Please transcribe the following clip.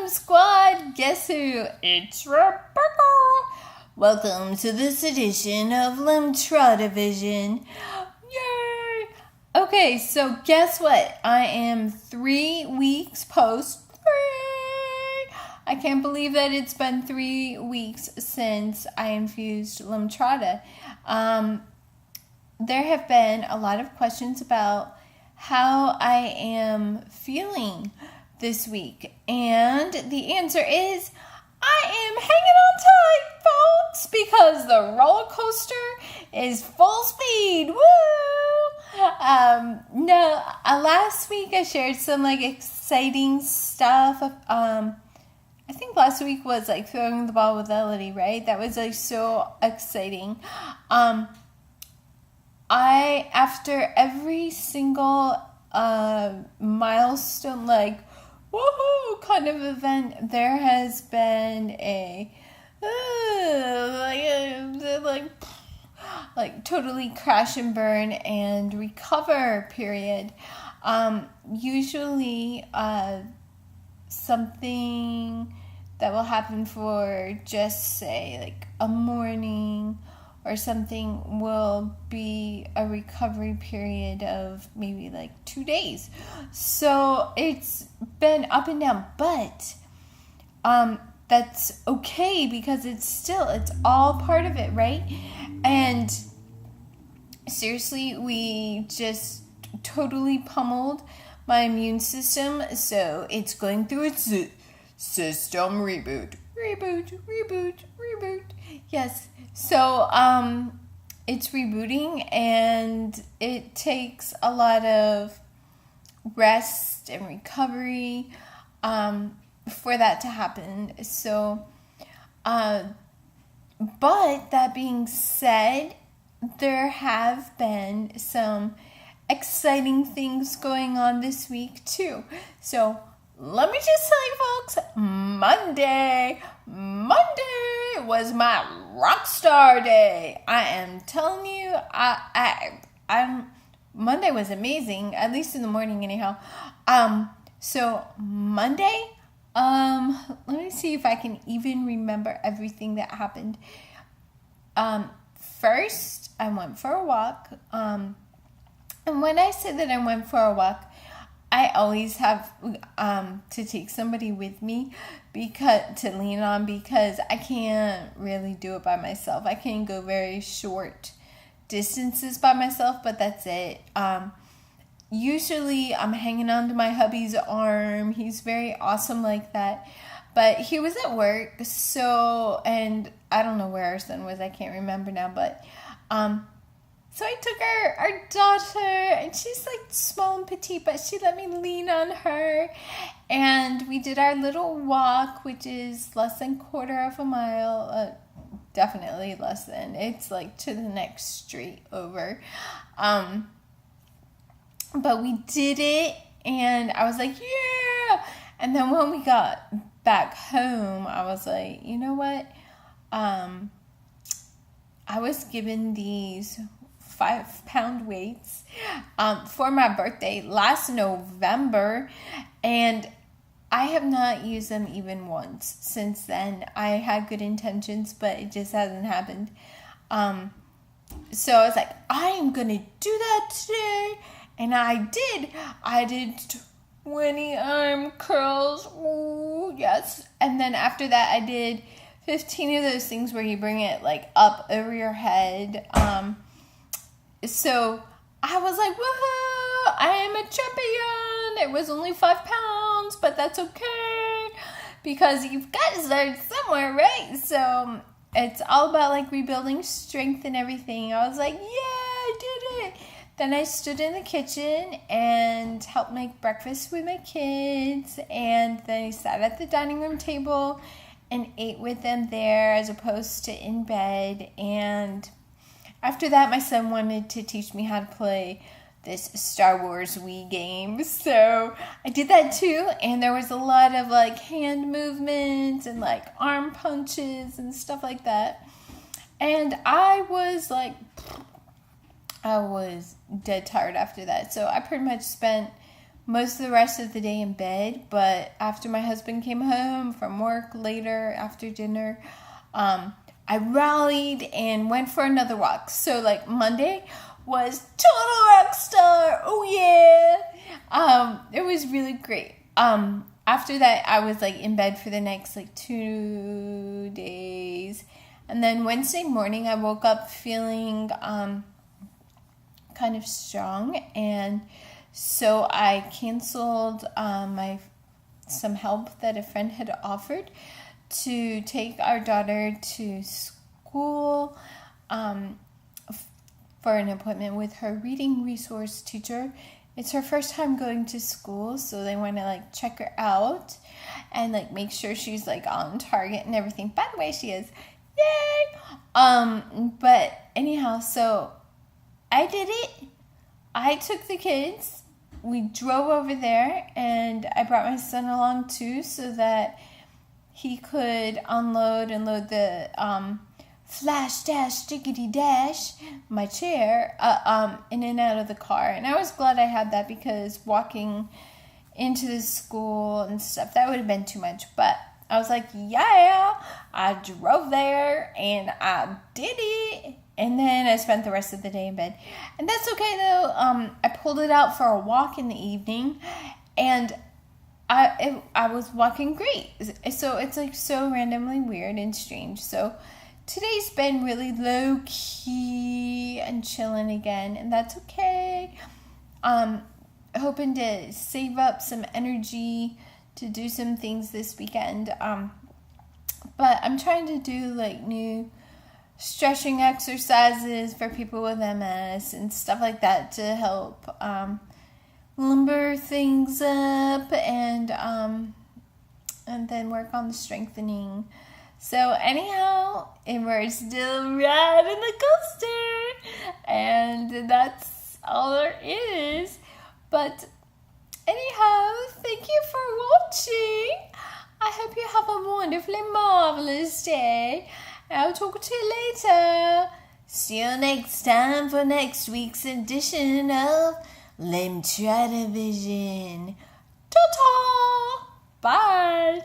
Welcome, squad! Guess who? It's Rebecca! Welcome to this edition of LemtradaVision. Yay! Okay, so guess what? I am 3 weeks post. I can't believe that it's been 3 weeks since I infused Lemtrada. There have been a lot of questions about how I am feeling this week, and the answer is I am hanging on tight, folks, because the roller coaster is full speed. Woo! Last week I shared some exciting stuff. I think last week was throwing the ball with Elodie, right? That was so exciting. After every single milestone, woohoo kind of event, there has been a totally crash and burn and recover period. Usually something that will happen for just say a morning or something will be a recovery period of maybe 2 days. So it's been up and down, but that's okay because it's all part of it, right? And seriously, we just totally pummeled my immune system, so it's going through its system reboot. Yes. So it's rebooting, and it takes a lot of rest and recovery for that to happen. So but that being said, there have been some exciting things going on this week too. So let me just tell you, folks, Monday was my rock star day. I am telling you, Monday was amazing, at least in the morning anyhow. So Monday, let me see if I can even remember everything that happened. First, I went for a walk. And when I say that I went for a walk, I always have to take somebody with me to lean on, because I can't really do it by myself. I can go very short distances by myself, but that's it. Usually I'm hanging on to my hubby's arm. He's very awesome like that. But he was at work, and I don't know where our son was. I can't remember now, but so I took our daughter, and she's small and petite, but she let me lean on her, and we did our little walk, which is less than quarter of a mile, definitely less than. It's to the next street over, but we did it, and I was yeah. And then when we got back home, I was you know what? I was given these 5-pound weights for my birthday last November, and I have not used them even once since then. I had good intentions, but it just hasn't happened. So I was I am gonna do that today, and I did 20 arm curls. Ooh, yes. And then after that I did 15 of those things where you bring it up over your head. So I was woohoo, I am a champion. It was only 5 pounds, but that's okay, because you've got to start somewhere, right? So it's all about rebuilding strength and everything. I was yeah, I did it. Then I stood in the kitchen and helped make breakfast with my kids, and then I sat at the dining room table and ate with them there as opposed to in bed. And after that, my son wanted to teach me how to play this Star Wars Wii game. So I did that too. And there was a lot of hand movements and arm punches and stuff like that. And I was dead tired after that. So I pretty much spent most of the rest of the day in bed, but after my husband came home from work later after dinner, I rallied and went for another walk. So like Monday was total rock star. Oh yeah. It was really great. After that, I was like in bed for the next like 2 days. And then Wednesday morning, I woke up feeling kind of strong. And so I canceled some help that a friend had offered to take our daughter to school for an appointment with her reading resource teacher. It's her first time going to school, so they want to like check her out and like make sure she's like on target and everything. By the way, she is. Yay! But anyhow, so I did it. I took the kids. We drove over there, and I brought my son along too, so that he could unload and load the flash dash diggity dash my chair in and out of the car. And I was glad I had that, because walking into the school and stuff, that would have been too much. But I was like, yeah, I drove there and I did it. And then I spent the rest of the day in bed. And that's okay though. I pulled it out for a walk in the evening, and I was walking great. So it's like so randomly weird and strange. So today's been really low key and chilling again, and that's okay. Hoping to save up some energy to do some things this weekend. But I'm trying to do like new stretching exercises for people with MS and stuff like that to help lumber things up, and then work on the strengthening. So anyhow, and we're still riding the coaster, and that's all there is. But anyhow, thank you for watching. I hope you have a wonderfully marvelous day. I'll talk to you later. See you next time for next week's edition of LemtradaVision. Ta-ta! Bye!